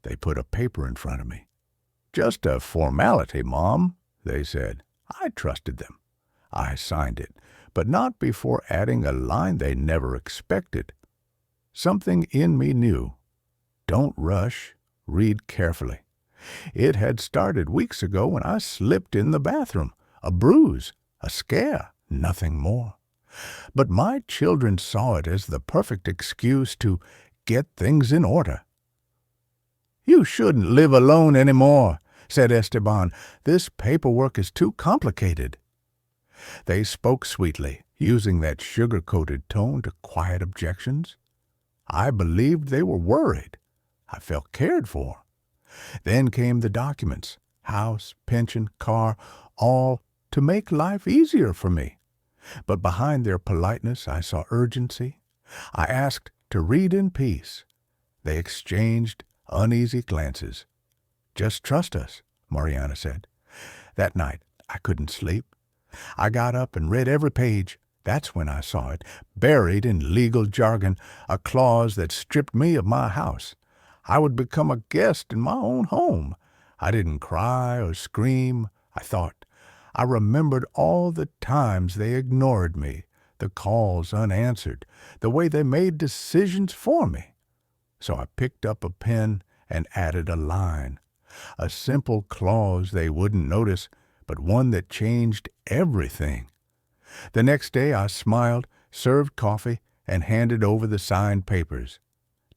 They put a paper in front of me. "Just a formality, Mom," they said. I trusted them. I signed it, but not before adding a line they never expected. Something in me knew. Don't rush. Read carefully. It had started weeks ago when I slipped in the bathroom. A bruise, a scare, nothing more. But my children saw it as the perfect excuse to get things in order. "You shouldn't live alone anymore," said Esteban. "This paperwork is too complicated." They spoke sweetly, using that sugar-coated tone to quiet objections. I believed they were worried. I felt cared for. Then came the documents, house, pension, car, all to make life easier for me. But behind their politeness I saw urgency. I asked to read in peace. They exchanged uneasy glances. "Just trust us," Mariana said. That night I couldn't sleep. I got up and read every page. That's when I saw it, buried in legal jargon, a clause that stripped me of my house. I would become a guest in my own home. I didn't cry or scream. I thought. I remembered all the times they ignored me, the calls unanswered, the way they made decisions for me. So I picked up a pen and added a line. A simple clause they wouldn't notice, but one that changed everything. The next day I smiled, served coffee, and handed over the signed papers.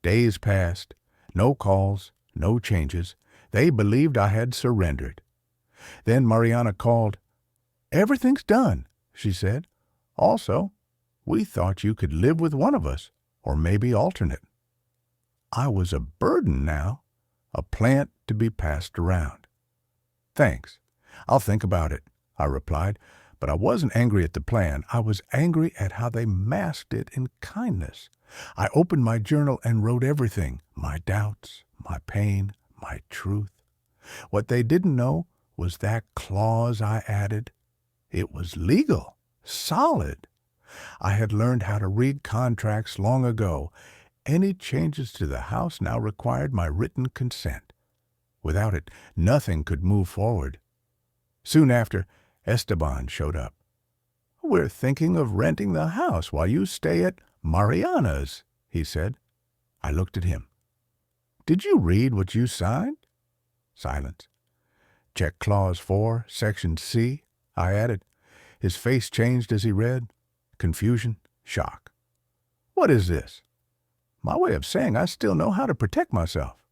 Days passed. No calls, no changes. They believed I had surrendered. Then Mariana called. "Everything's done," she said. "Also, we thought you could live with one of us, or maybe alternate." I was a burden now, a plant to be passed around. "Thanks. I'll think about it," I replied, but I wasn't angry at the plan. I was angry at how they masked it in kindness. I opened my journal and wrote everything, my doubts, my pain, my truth. What they didn't know was that clause I added. It was legal, solid. I had learned how to read contracts long ago. Any changes to the house now required my written consent. Without it, nothing could move forward. Soon after, Esteban showed up. "We're thinking of renting the house while you stay at Mariana's," he said. I looked at him. "Did you read what you signed?" Silence. "Check Clause 4, Section C," I added. His face changed as he read. Confusion, shock. "What is this?" "My way of saying I still know how to protect myself."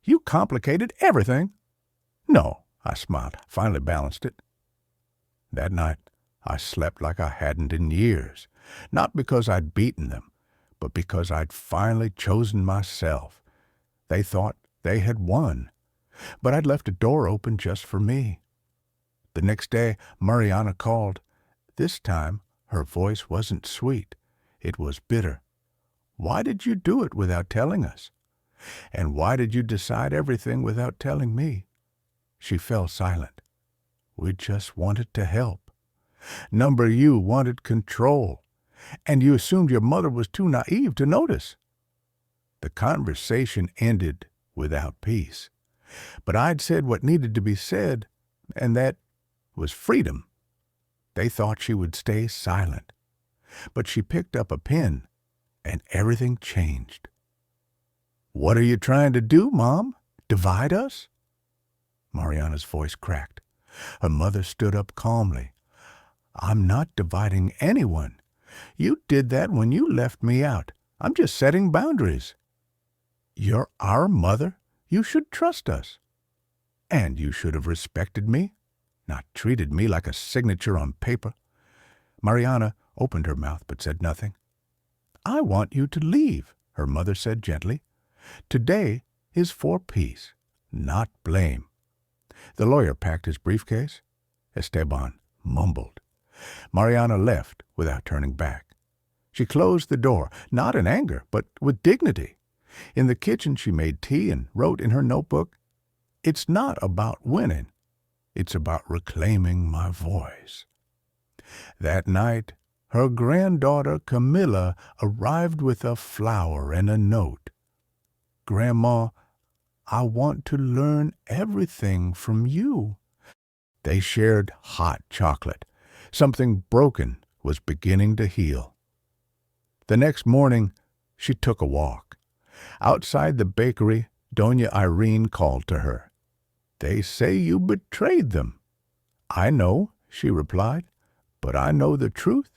"You complicated everything." "No," I smiled, finally balanced it. That night, I slept like I hadn't in years, not because I'd beaten them, but because I'd finally chosen myself. They thought they had won, but I'd left a door open just for me. The next day, Mariana called. This time, her voice wasn't sweet. It was bitter. "Why did you do it without telling us? And why did you decide everything without telling me?" She fell silent. "We just wanted to help. Number U wanted control, and you assumed your mother was too naive to notice." The conversation ended without peace. But I'd said what needed to be said, and that was freedom. They thought she would stay silent. But she picked up a pen, and everything changed. "What are you trying to do, Mom? Divide us?" Mariana's voice cracked. Her mother stood up calmly. "I'm not dividing anyone. You did that when you left me out. I'm just setting boundaries. You're our mother. You should trust us. And you should have respected me, not treated me like a signature on paper." Mariana opened her mouth but said nothing. "I want you to leave," her mother said gently. "Today is for peace, not blame." The lawyer packed his briefcase. Esteban mumbled. Mariana left without turning back. She closed the door, not in anger, but with dignity. In the kitchen she made tea and wrote in her notebook, "It's not about winning. It's about reclaiming my voice." That night, her granddaughter Camilla arrived with a flower and a note. "Grandma, I want to learn everything from you." They shared hot chocolate. Something broken was beginning to heal. The next morning, she took a walk. Outside the bakery, Doña Irene called to her. "They say you betrayed them." "I know," she replied, "but I know the truth.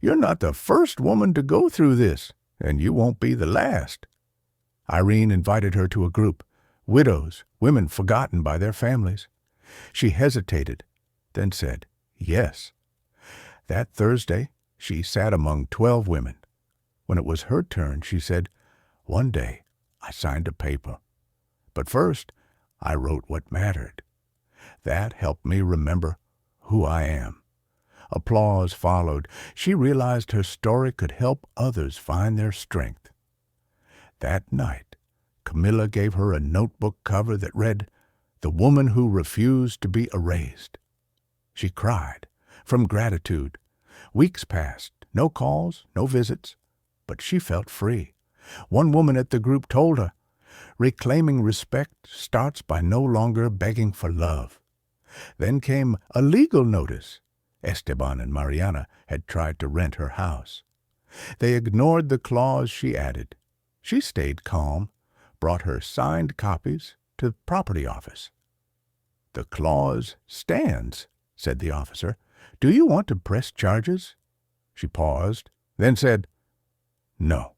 You're not the first woman to go through this, and you won't be the last." Irene invited her to a group, widows, women forgotten by their families. She hesitated, then said, "Yes." That Thursday, she sat among 12 women. When it was her turn, she said, "One day, I signed a paper. But first, I wrote what mattered. That helped me remember who I am." Applause followed. She realized her story could help others find their strength. That night, Camilla gave her a notebook cover that read, "The Woman Who Refused to Be Erased." She cried, from gratitude. Weeks passed, no calls, no visits, but she felt free. One woman at the group told her, "Reclaiming respect starts by no longer begging for love." Then came a legal notice. Esteban and Mariana had tried to rent her house. They ignored the clause she added. She stayed calm, brought her signed copies to the property office. "The clause stands," said the officer. "Do you want to press charges?" She paused, then said, "No.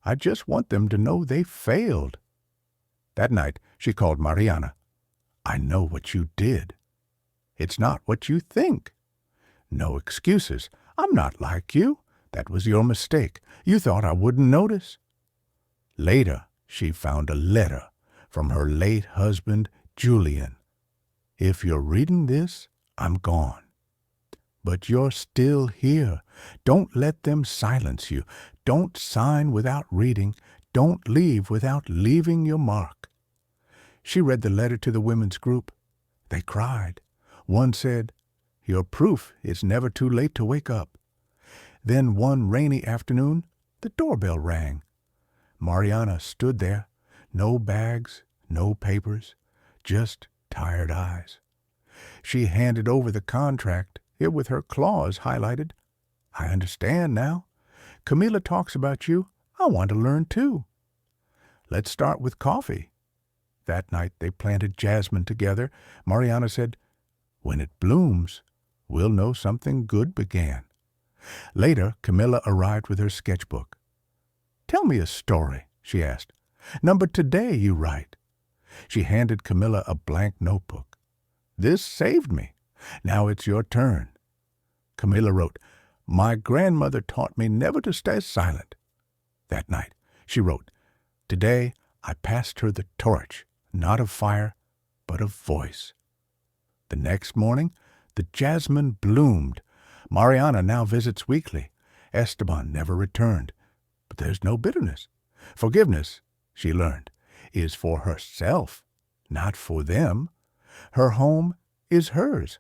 I just want them to know they failed." That night, she called Mariana. "I know what you did. It's not what you think. No excuses. I'm not like you. That was your mistake. You thought I wouldn't notice." Later, she found a letter from her late husband, Julian. "If you're reading this, I'm gone. But you're still here. Don't let them silence you. Don't sign without reading. Don't leave without leaving your mark." She read the letter to the women's group. They cried. One said, "Your proof it's never too late to wake up." Then one rainy afternoon, the doorbell rang. Mariana stood there, no bags, no papers, just tired eyes. She handed over the contract, it with her clause highlighted. "I understand now. Camilla talks about you. I want to learn too. Let's start with coffee." That night they planted jasmine together. Mariana said, "When it blooms, we'll know something good began." Later, Camilla arrived with her sketchbook. "Tell me a story," she asked. "Number today you write." She handed Camilla a blank notebook. "This saved me. Now it's your turn." Camilla wrote, "My grandmother taught me never to stay silent." That night, she wrote, "Today I passed her the torch, not of fire, but of voice." The next morning, the jasmine bloomed. Mariana now visits weekly. Esteban never returned. But there's no bitterness. Forgiveness, she learned, is for herself, not for them. Her home is hers,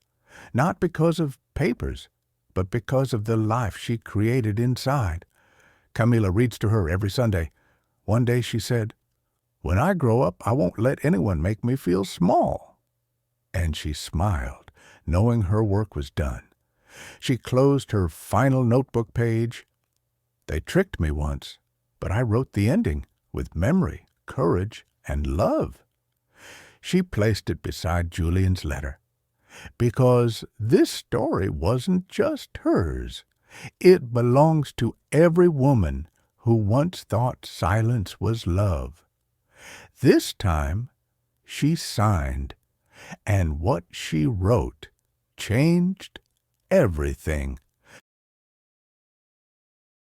not because of papers, but because of the life she created inside. Camila reads to her every Sunday. One day she said, "When I grow up, I won't let anyone make me feel small." And she smiled, knowing her work was done. She closed her final notebook page. "They tricked me once, but I wrote the ending with memory, courage, and love." She placed it beside Julian's letter. Because this story wasn't just hers. It belongs to every woman who once thought silence was love. This time, she signed, and what she wrote changed everything